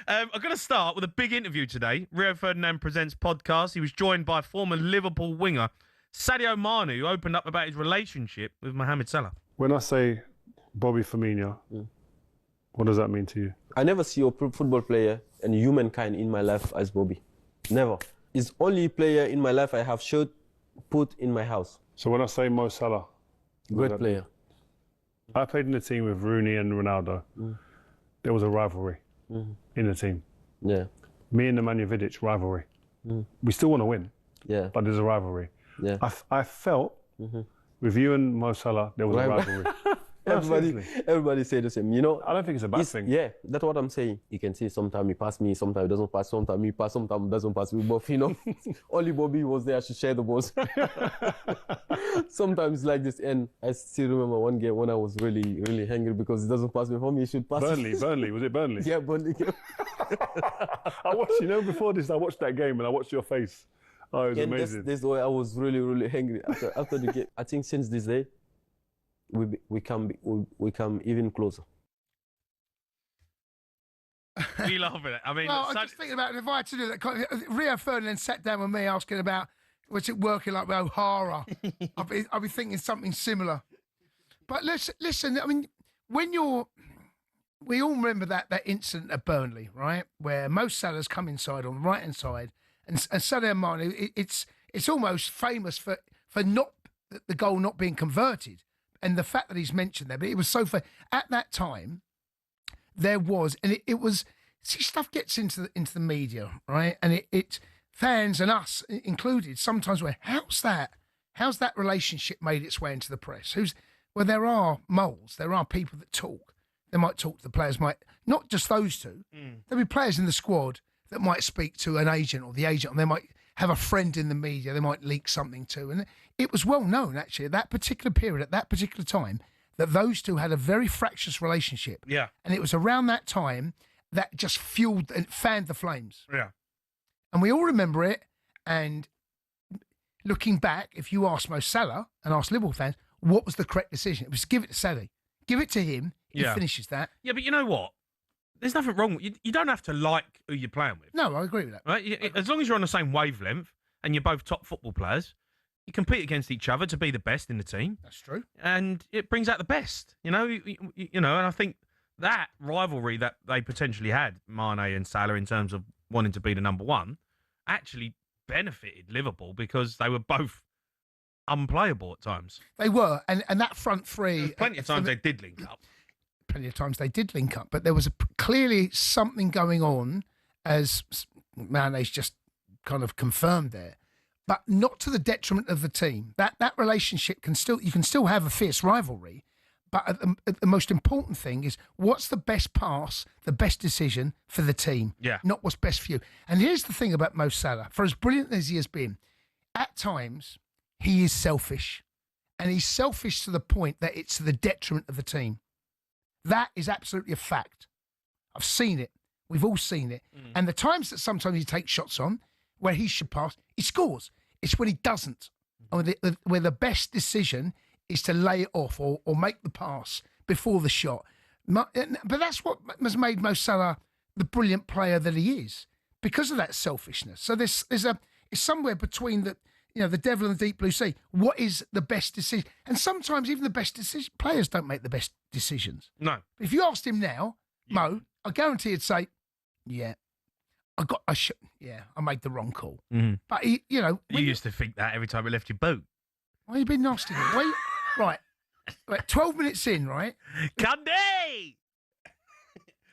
I'm going to start with a big interview today. Rio Ferdinand Presents podcast. He was joined by former Liverpool winger Sadio Mane, who opened up about his relationship with Mohamed Salah. When I say Bobby Firmino, what does that mean to you? I never see a football player and humankind in my life as Bobby. Never. He's only player in my life I have put in my house. So when I say Mo Salah, Great player. I played in the team with Rooney and Ronaldo. There was a rivalry in the team. Yeah. Me and Nemanja Vidic, rivalry. We still want to win, Yeah. but there's a rivalry. Yeah. I felt with you and Mo Salah, there was a rivalry. Everybody say the same. You know, I don't think it's a bad thing. Yeah, that's what I'm saying. You can see sometimes he pass me, sometimes he doesn't pass, sometimes he pass, sometimes doesn't pass me. But you know, only Bobby was there to share the balls. Sometimes like this, and I still remember one game when I was really, really angry because he doesn't pass me for me. He should pass. Burnley, was it Burnley? Yeah, Burnley. I watched, before this, I watched that game and I watched your face. Oh, it was amazing. This way I was really, really angry after the game. I think since this day, we come even closer. We love it. I mean, well, I'm just thinking about if I had to do that. Rio Ferdinand sat down with me asking about what's it working like with O'Hara. I'll be thinking something similar. But listen. I mean, we all remember that incident at Burnley, right, where Mo Salah's come inside on the right hand side, and Sadio Mane. It's almost famous for not the goal not being converted. And the fact that he's mentioned there, but it was so fair. At that time, there was, and it was, see, stuff gets into the media, right? And it fans and us included, sometimes we're, how's that relationship made its way into the press? Well, there are moles, there are people that talk. They might talk to the players, not just those two. There'll be players in the squad that might speak to an agent or the agent, and they might have a friend in the media, they might leak something to. And it was well known, actually, at that particular period, at that particular time, that those two had a very fractious relationship. Yeah. And it was around that time that just fueled and fanned the flames. Yeah. And we all remember it. And looking back, if you ask Mo Salah and ask Liverpool fans, what was the correct decision? It was give it to Salah. Give it to him. He finishes that. Yeah, but you know what? There's nothing wrong. You don't have to like who you're playing with. No, I agree with that. Right? As long as you're on the same wavelength and you're both top football players, you compete against each other to be the best in the team. That's true. And it brings out the best, you know, and I think that rivalry that they potentially had, Mane and Salah, in terms of wanting to be the number one, actually benefited Liverpool because they were both unplayable at times. They were. And that front three... There's plenty of times they did link up. Plenty of times they did link up, but there was clearly something going on, as Mane's just kind of confirmed there, but not to the detriment of the team. That relationship you can still have a fierce rivalry, but the most important thing is what's the best pass, the best decision for the team, not what's best for you. And here's the thing about Mo Salah: for as brilliant as he has been, at times he is selfish, and he's selfish to the point that it's to the detriment of the team. That is absolutely a fact. I've seen it. We've all seen it. And the times that sometimes he takes shots on, where he should pass, he scores. It's when he doesn't. Where the best decision is to lay it off or make the pass before the shot. But that's what has made Mo Salah the brilliant player that he is, because of that selfishness. So it's somewhere between the devil and the deep blue sea. What is the best decision? And sometimes even the best players don't make the best decisions. No. If you asked him now, Mo, I guarantee he'd say, "Yeah, I made the wrong call." But you used to think that every time he left your boot. Why you been nasty? Right, 12 minutes in, right? Cundy!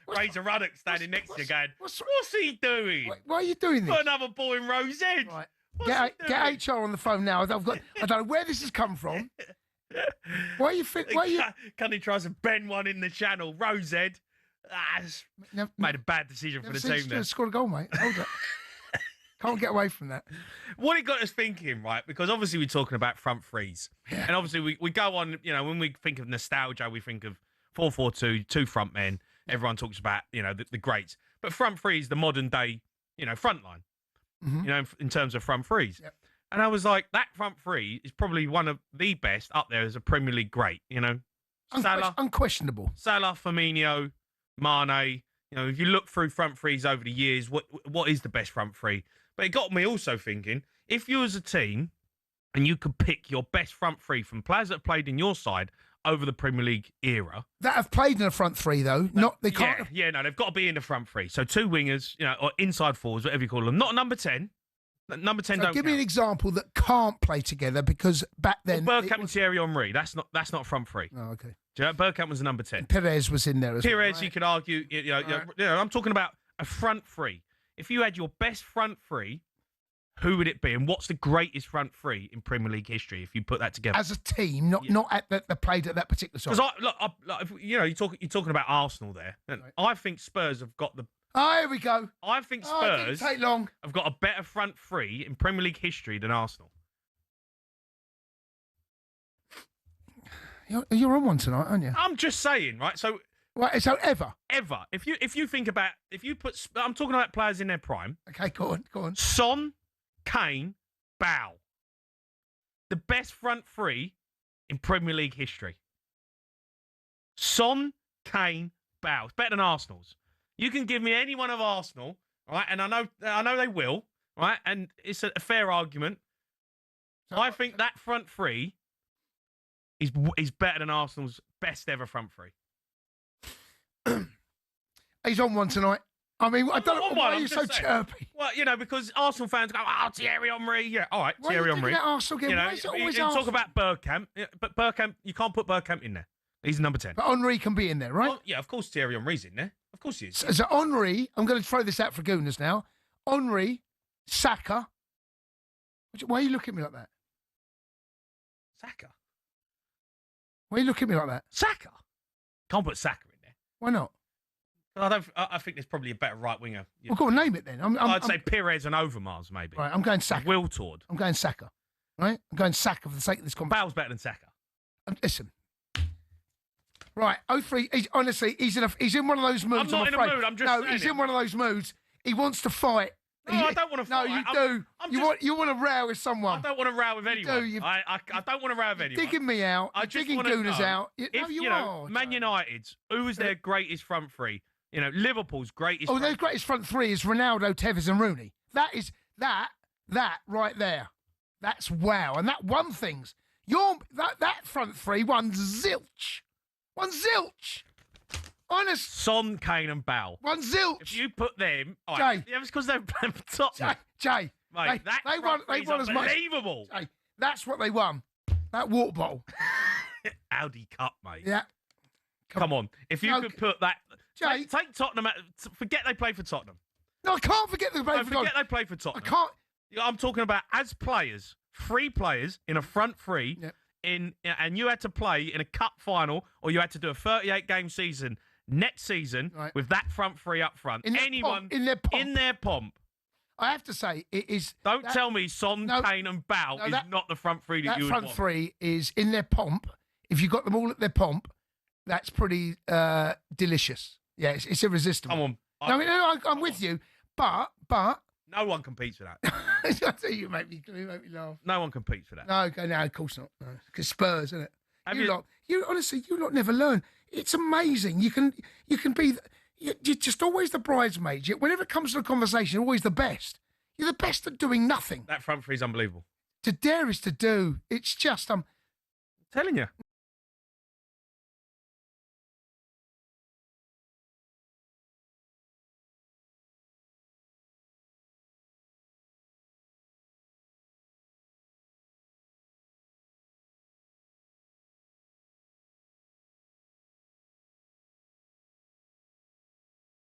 Razor Ruddock standing next to you going, what's he doing? Why are you doing this? Put another ball in Rose Edge. Right. Get HR on the phone now. I don't know where this has come from. Why you? Cundy tries to bend one in the channel. Rose Ed made a bad decision for the team there. Scored a goal, mate. Hold it. Can't get away from that. What it got us thinking, right? Because obviously we're talking about front threes. Yeah. And obviously we go on, when we think of nostalgia, we think of 4-4-2, two front men. Everyone talks about, the greats. But front three is the modern day, front line, in terms of front threes. Yep. And I was like, that front three is probably one of the best up there as a Premier League great, Salah, unquestionable. Salah, Firmino, Mane, You know, if you look through front threes over the years, what is the best front three? But it got me also thinking, if you was a team and you could pick your best front three from players that played in your side over the Premier League era. That have played in a front three, though. They can't. No, they've got to be in the front three. So 2 wingers, you know, or inside forwards, whatever you call them. Not number 10. Number 10 So don't give me count. an example that can't play together because back then. Well, Bergkamp and Thierry Henry. That's not front three. Oh, okay. Do you know, Bergkamp was the number 10. And Perez was in there as well. Perez, Right? you could argue. I'm talking about a front three. If you had your best front three, who would it be? And what's the greatest front three in Premier League history if you put that together? As a team, not at the played at that particular side. Because you're talking about Arsenal there. And Right. I think Spurs have got the. Oh, here we go. I think It Spurs didn't take long. have got a better front three in Premier League history than Arsenal. You're on one tonight, aren't you? I'm just saying, right? So Right, so ever. if you think about I'm talking about players in their prime. Okay, go on. Son, Kane, Bow. The best front three in Premier League history. Son, Kane, Bow. It's better than Arsenal's. You can give me any one of Arsenal, right? And I know they will, right? And it's a fair argument. I think that front three is better than Arsenal's best ever front three. He's on one tonight. I mean, I don't know on why one, are I'm you so just saying. chirpy. Well, you know, because Arsenal fans go, "Oh, Thierry Henry." Yeah, all right, Why Thierry are you Henry. thinking about Arsenal again? You know, Why is it always you talk Arsenal? about Bergkamp, but Bergkamp, you can't put Bergkamp in there. He's number 10. But Henry can be in there, right? Well, yeah, of course Thierry Henry's in there. Of course he is. So Henry, I'm going to throw this out for Gooners now. Henry, Saka. Why are you looking at me like that? Saka. Why are you looking at me like that? Saka. Can't put Saka in there. Why not? I think there's probably a better right winger. Well, go on, name it then. I'd say Perez and Overmars, maybe. Right, I'm going Saka. Wiltord. I'm going Saka. Right? I'm going Saka for the sake of this conversation. Bale's better than Saka. Listen. Right, 03. Honestly, he's in one of those moods. I'm not in a afraid. mood, I'm just No, saying he's it. in one of those moods. He wants to fight. No, I don't want to fight. No, you do. I'm You want to row with someone. I don't want to row with anyone. do, I don't want to row with anyone. Digging me out. I You're just digging wanna Gooners know out. If, you are. Man Joe. United, who was their greatest front three? You know, Liverpool's greatest Oh, front their greatest front three is Ronaldo, Tevez, and Rooney. That is that right there. That's wow. And that won things. That front three won zilch. One zilch. Honest. Son, Kane, and Bale. One zilch. If you put them, all Jay. right, yeah, it's because they're playing for Tottenham. Jay. Mate, they won as much. Unbelievable. Jay, that's what they won. That water bottle. Audi Cup, mate. Yeah. Come on. If you No, could put that, Jay. take Tottenham. Forget they play for Tottenham. No, I can't forget the No, forget they play for I Tottenham. can't. I'm talking about as players, 3 players in a front three, Yep. and you had to play in a cup final, or you had to do a 38-game season next season Right. with that front three up front. In their Anyone pomp, in their pomp. in their pomp. I have to say, it is. Don't that- tell me Son, No, Kane, and Bale no, is that- not the front three that That you would front want. three is in their pomp. If you got them all at their pomp, that's pretty delicious. Yeah, it's irresistible. Come on. I mean, I'm with you, but No one competes for that. I tell you, make me laugh. No one competes for that. No, okay, no, of course not. No, because Spurs, isn't it? Have You you- lot, honestly, you lot never learn. It's amazing. You can be. You're just always the bridesmaid. Whenever it comes to a conversation, you're always the best. You're the best at doing nothing. That front three is unbelievable. To dare is to do. It's just Telling you.